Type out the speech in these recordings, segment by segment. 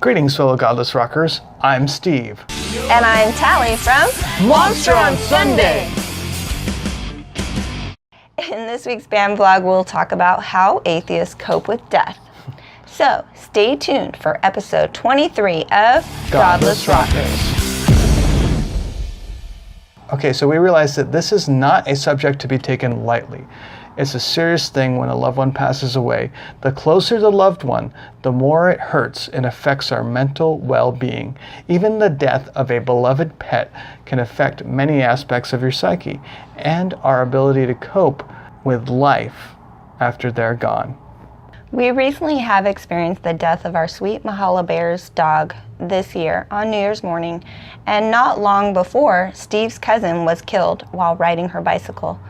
Greetings, fellow Godless Rockers. I'm Steve. And I'm Tally from Monster on Sunday. In this week's band vlog, we'll talk about how atheists cope with death. So stay tuned for episode 23 of Godless Rockers. Okay, so we realize that this is not a subject to be taken lightly. It's a serious thing when a loved one passes away. The closer the loved one, the more it hurts and affects our mental well-being. Even the death of a beloved pet can affect many aspects of your psyche and our ability to cope with life after they're gone. We recently have experienced the death of our sweet Mahala Bear's dog this year on New Year's morning, and not long before, Steve's cousin was killed while riding her bicycle.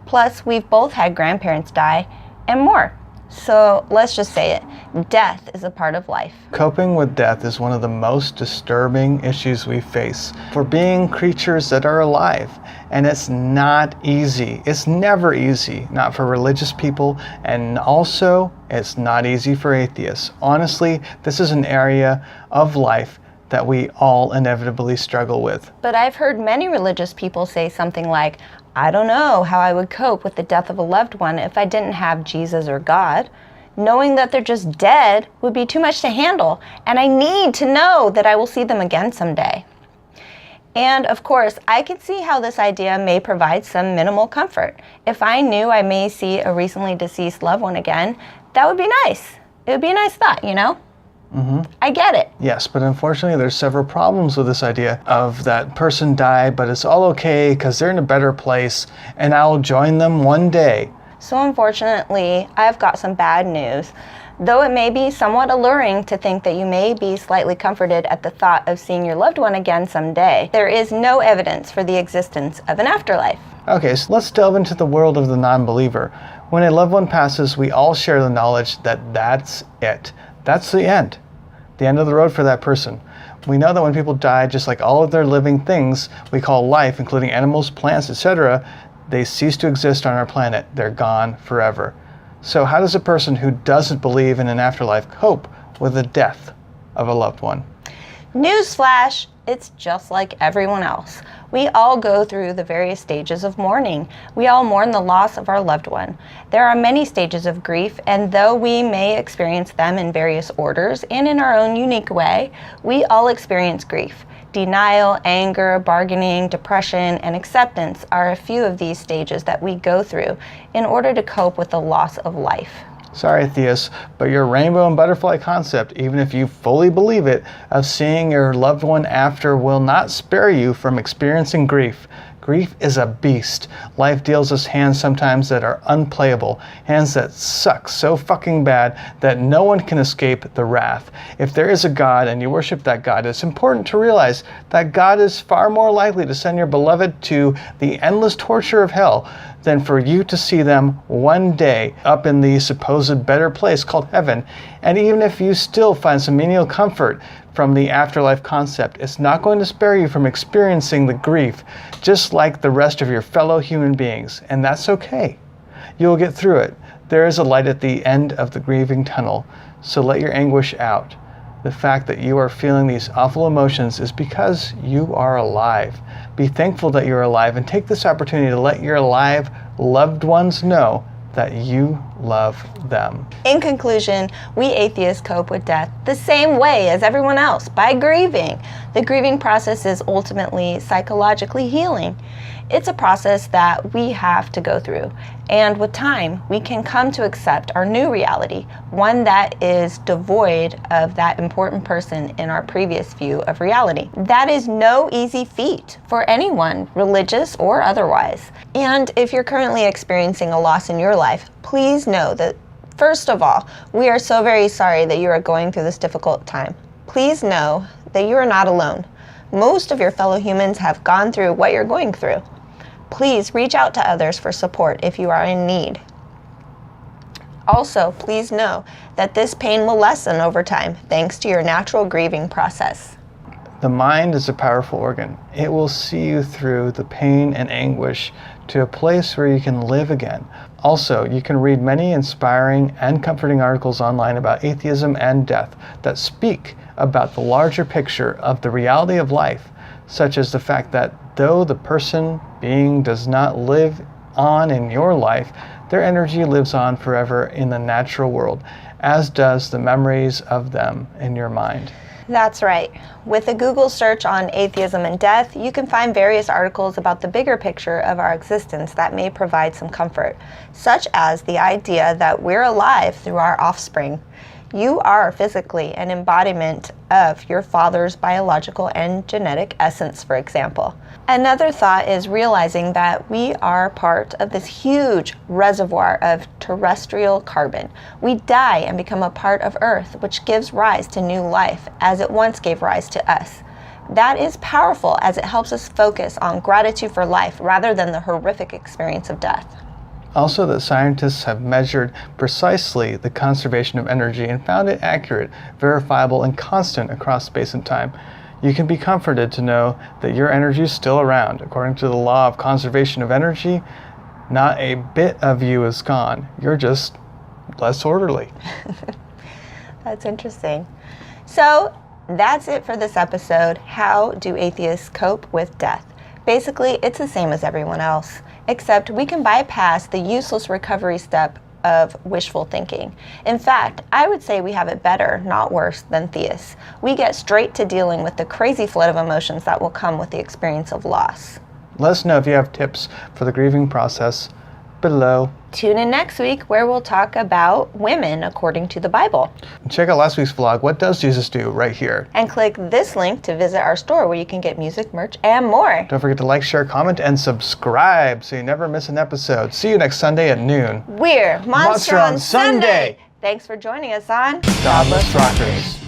Plus, we've both had grandparents die, and more. So let's just say it, death is a part of life. Coping with death is one of the most disturbing issues we face for being creatures that are alive. And it's not easy. It's never easy, not for religious people, and also it's not easy for atheists. Honestly, this is an area of life that we all inevitably struggle with. But I've heard many religious people say something like, I don't know how I would cope with the death of a loved one if I didn't have Jesus or God. Knowing that they're just dead would be too much to handle, and I need to know that I will see them again someday. And of course, I can see how this idea may provide some minimal comfort. If I knew I may see a recently deceased loved one again, that would be nice. It would be a nice thought, you know? I get it. Yes, but unfortunately there's several problems with this idea of that person died, but it's all okay because they're in a better place and I'll join them one day. So unfortunately, I've got some bad news. Though it may be somewhat alluring to think that you may be slightly comforted at the thought of seeing your loved one again someday, there is no evidence for the existence of an afterlife. Okay, so let's delve into the world of the non-believer. When a loved one passes, we all share the knowledge that that's it. That's the end of the road for that person. We know that when people die, just like all of their living things we call life, including animals, plants, etc., they cease to exist on our planet. They're gone forever. So how does a person who doesn't believe in an afterlife cope with the death of a loved one? Newsflash, it's just like everyone else. We all go through the various stages of mourning. We all mourn the loss of our loved one. There are many stages of grief, and though we may experience them in various orders and in our own unique way, we all experience grief. Denial, anger, bargaining, depression, and acceptance are a few of these stages that we go through in order to cope with the loss of life. Sorry, Atheist, but your rainbow and butterfly concept, even if you fully believe it, of seeing your loved one after will not spare you from experiencing grief. Grief is a beast. Life deals us hands sometimes that are unplayable, hands that suck so fucking bad that no one can escape the wrath. If there is a God and you worship that God, it's important to realize that God is far more likely to send your beloved to the endless torture of hell than for you to see them one day up in the supposed better place called heaven. And even if you still find some menial comfort from the afterlife concept, it's not going to spare you from experiencing the grief, just like the rest of your fellow human beings. And that's okay. You'll get through it. There is a light at the end of the grieving tunnel, so let your anguish out. The fact that you are feeling these awful emotions is because you are alive. Be thankful that you're alive and take this opportunity to let your alive loved ones know that you love them. In conclusion, we atheists cope with death the same way as everyone else, by grieving. The grieving process is ultimately psychologically healing. It's a process that we have to go through, and with time, we can come to accept our new reality, one that is devoid of that important person in our previous view of reality. That is no easy feat for anyone, religious or otherwise. And if you're currently experiencing a loss in your life, please know that, first of all, we are so very sorry that you are going through this difficult time. Please know that you are not alone. Most of your fellow humans have gone through what you're going through. Please reach out to others for support if you are in need. Also, please know that this pain will lessen over time thanks to your natural grieving process. The mind is a powerful organ. It will see you through the pain and anguish to a place where you can live again. Also, you can read many inspiring and comforting articles online about atheism and death that speak about the larger picture of the reality of life, such as the fact that though the being does not live on in your life, their energy lives on forever in the natural world, as does the memories of them in your mind. That's right. With a Google search on atheism and death, you can find various articles about the bigger picture of our existence that may provide some comfort, such as the idea that we're alive through our offspring. You are physically an embodiment of your father's biological and genetic essence, for example. Another thought is realizing that we are part of this huge reservoir of terrestrial carbon. We die and become a part of Earth, which gives rise to new life, as it once gave rise to us. That is powerful, as it helps us focus on gratitude for life rather than the horrific experience of death. Also, that scientists have measured precisely the conservation of energy and found it accurate, verifiable, and constant across space and time. You can be comforted to know that your energy is still around. According to the law of conservation of energy, not a bit of you is gone. You're just less orderly. That's interesting. So that's it for this episode. How do atheists cope with death? Basically, it's the same as everyone else, except we can bypass the useless recovery step of wishful thinking. In fact, I would say we have it better, not worse, than theists. We get straight to dealing with the crazy flood of emotions that will come with the experience of loss. Let us know if you have tips for the grieving process below. Tune in next week where we'll talk about women according to the Bible. Check out last week's vlog, What Does Jesus Do?, right here. And click this link to visit our store where you can get music, merch, and more. Don't forget to like, share, comment, and subscribe so you never miss an episode. See you next Sunday at noon. We're Monster on Sunday. Sunday. Thanks for joining us on Godless Rockers.